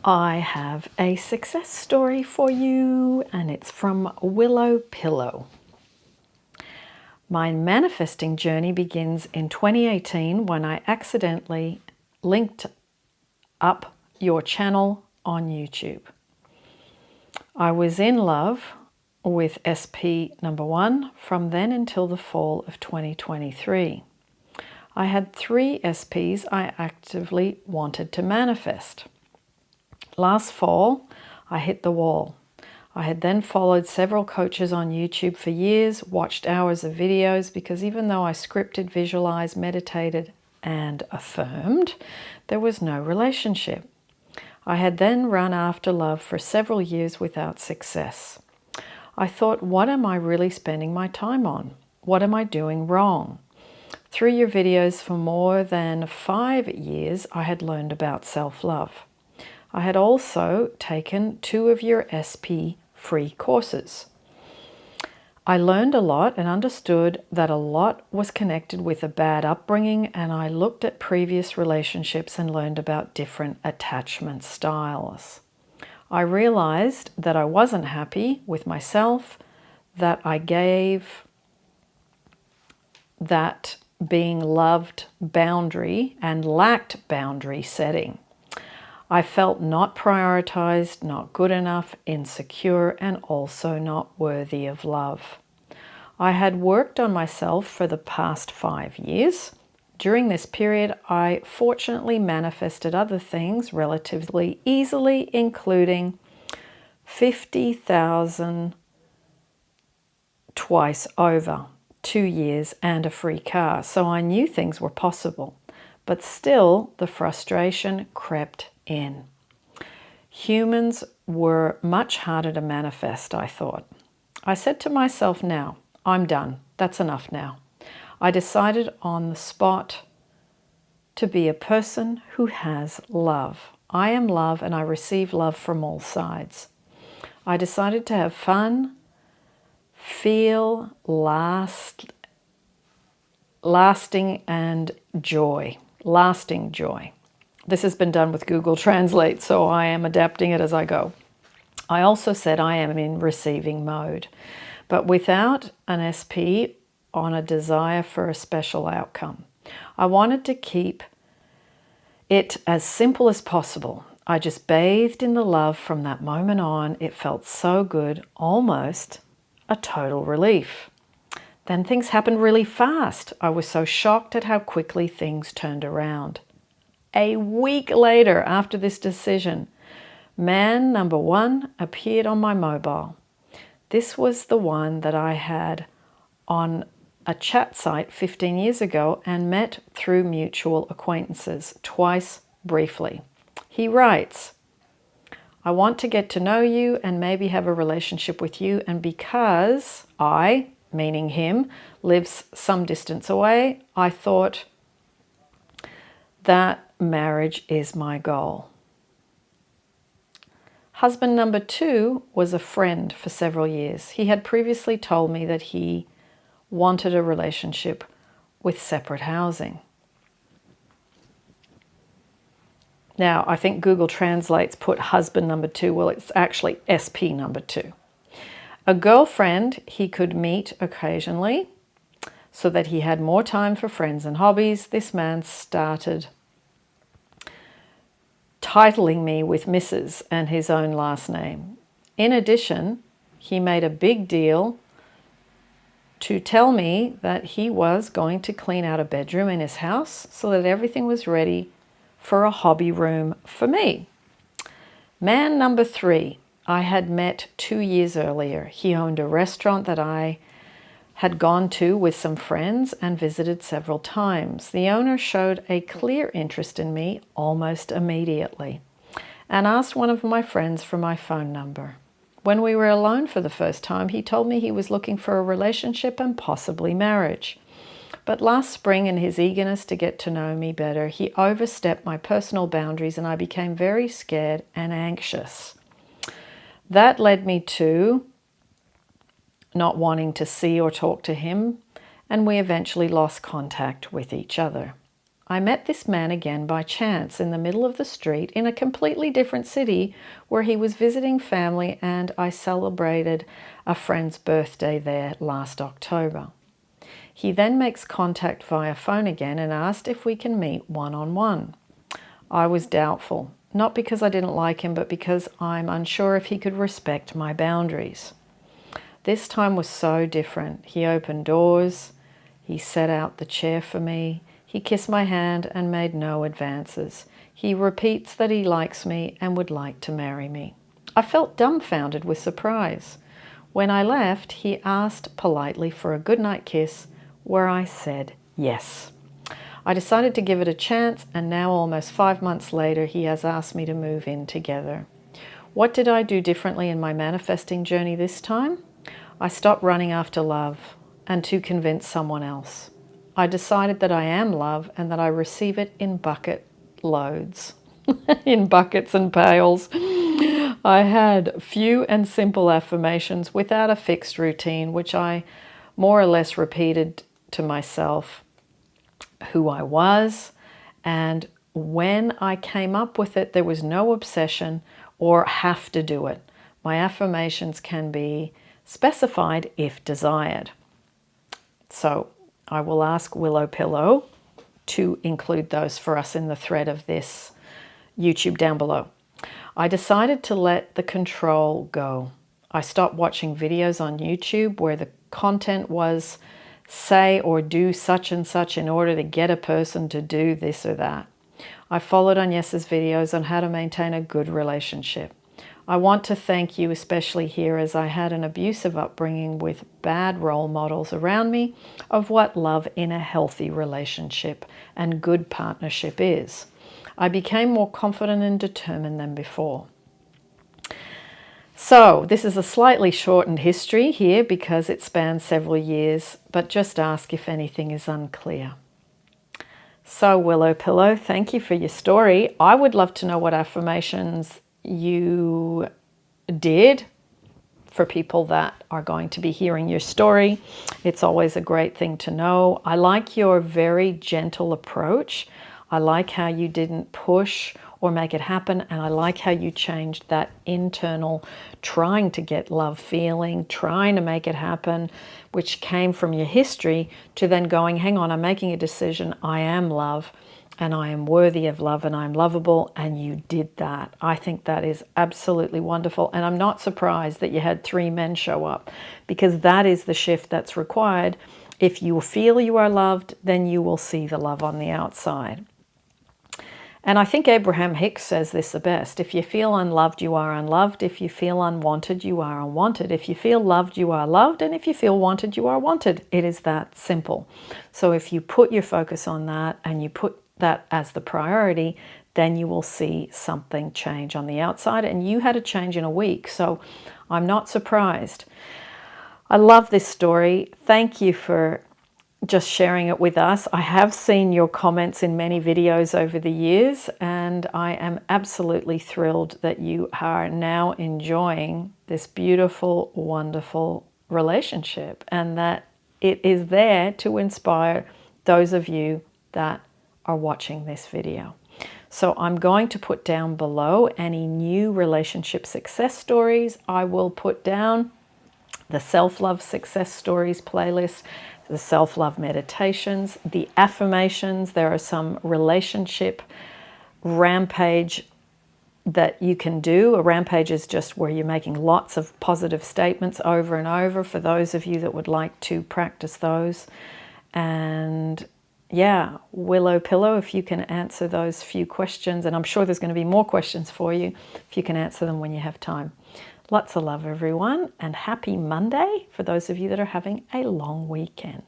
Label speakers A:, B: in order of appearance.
A: I have a success story for you, and it's from Willow Pillow. My manifesting journey begins in 2018 when I accidentally linked up your channel on YouTube. I was in love with SP number 1 from then until the fall of 2023. I had 3 SPs I actively wanted to manifest. Last fall, I hit the wall. I had then followed several coaches on YouTube for years, watched hours of videos, because even though I scripted, visualized, meditated, and affirmed, there was no relationship. I had then run after love for several years without success. I thought, what am I really spending my time on? What am I doing wrong? Through your videos for more than 5 years, I had learned about self-love. I had also taken 2 of your SP free courses. I learned a lot and understood that a lot was connected with a bad upbringing, and I looked at previous relationships and learned about different attachment styles. I realized that I wasn't happy with myself, that I gave that being loved boundary and lacked boundary setting. I felt not prioritized, not good enough, insecure, and also not worthy of love. I had worked on myself for the past 5 years. During this period, I fortunately manifested other things relatively easily, including 50,000 twice over, 2 years, and a free car. So I knew things were possible, but still the frustration crept in. Humans were much harder to manifest, I thought. I said to myself, now, I'm done. That's enough now. I decided on the spot to be a person who has love. I am love, and I receive love from all sides. I decided to have fun, feel lasting and joy, lasting joy. This has been done with Google Translate, so I am adapting it as I go. I also said I am in receiving mode, but without an SP on a desire for a special outcome. I wanted to keep it as simple as possible. I just bathed in the love from that moment on. It felt so good, almost a total relief. Then things happened really fast. I was so shocked at how quickly things turned around. A week later, after this decision, man number 1 appeared on my mobile. This was the one that I had on a chat site 15 years ago and met through mutual acquaintances, twice briefly. He writes, I want to get to know you and maybe have a relationship with you, and because I, meaning him, lives some distance away, I thought that marriage is my goal. Husband number 2 was a friend for several years. He had previously told me that he wanted a relationship with separate housing. Now, I think Google Translates put husband number 2. Well, it's actually SP number 2. A girlfriend he could meet occasionally so that he had more time for friends and hobbies. This man started titling me with Mrs. and his own last name. In addition, he made a big deal to tell me that he was going to clean out a bedroom in his house so that everything was ready for a hobby room for me. Man number 3, I had met 2 years earlier. He owned a restaurant that I had gone to with some friends and visited several times. The owner showed a clear interest in me almost immediately and asked one of my friends for my phone number. When we were alone for the first time, he told me he was looking for a relationship and possibly marriage. But last spring, in his eagerness to get to know me better, he overstepped my personal boundaries and I became very scared and anxious. That led me to not wanting to see or talk to him, and we eventually lost contact with each other. I met this man again by chance in the middle of the street in a completely different city where he was visiting family, and I celebrated a friend's birthday there last October. He then makes contact via phone again and asked if we can meet one-on-one. I was doubtful, not because I didn't like him, but because I'm unsure if he could respect my boundaries. This time was so different. He opened doors, he set out the chair for me, he kissed my hand and made no advances. He repeats that he likes me and would like to marry me. I felt dumbfounded with surprise. When I left, he asked politely for a goodnight kiss, where I said yes. I decided to give it a chance, and now almost 5 months later, he has asked me to move in together. What did I do differently in my manifesting journey this time? I stopped running after love and to convince someone else. I decided that I am love and that I receive it in bucket loads, in buckets and pails. I had few and simple affirmations without a fixed routine, which I more or less repeated to myself who I was, and when I came up with it, there was no obsession or have to do it. My affirmations can be specified if desired. So I will ask Willow Pillow to include those for us in the thread of this YouTube down below. I decided to let the control go. I stopped watching videos on YouTube where the content was say or do such and such in order to get a person to do this or that. I followed Agnes's videos on how to maintain a good relationship. I want to thank you especially here, as I had an abusive upbringing with bad role models around me of what love in a healthy relationship and good partnership is. I became more confident and determined than before. So this is a slightly shortened history here because it spans several years, but just ask if anything is unclear. So Willow Pillow, thank you for your story. I would love to know what affirmations you did for people that are going to be hearing your story. It's always a great thing to know. I like your very gentle approach. I like how you didn't push or make it happen, and I like how you changed that internal trying to get love feeling, trying to make it happen, which came from your history, to then going, hang on, I'm making a decision, I am love, and I am worthy of love, and I'm lovable, and you did that. I think that is absolutely wonderful, and I'm not surprised that you had 3 men show up, because that is the shift that's required. If you feel you are loved, then you will see the love on the outside. And I think Abraham Hicks says this the best. If you feel unloved, you are unloved. If you feel unwanted, you are unwanted. If you feel loved, you are loved. And if you feel wanted, you are wanted. It is that simple. So if you put your focus on that and you put that as the priority, then you will see something change on the outside. And you had a change in a week. So I'm not surprised. I love this story. Thank you for just sharing it with us. I have seen your comments in many videos over the years, and I am absolutely thrilled that you are now enjoying this beautiful, wonderful relationship, and that it is there to inspire those of you that are watching this video. So I'm going to put down below any new relationship success stories. I will put down the self-love success stories playlist, the self-love meditations, the affirmations. There are some relationship rampage that you can do. A rampage is just where you're making lots of positive statements over and over, for those of you that would like to practice those. And yeah, Willow Pillow, if you can answer those few questions, and I'm sure there's going to be more questions for you, if you can answer them when you have time. Lots of love, everyone, and happy Monday for those of you that are having a long weekend.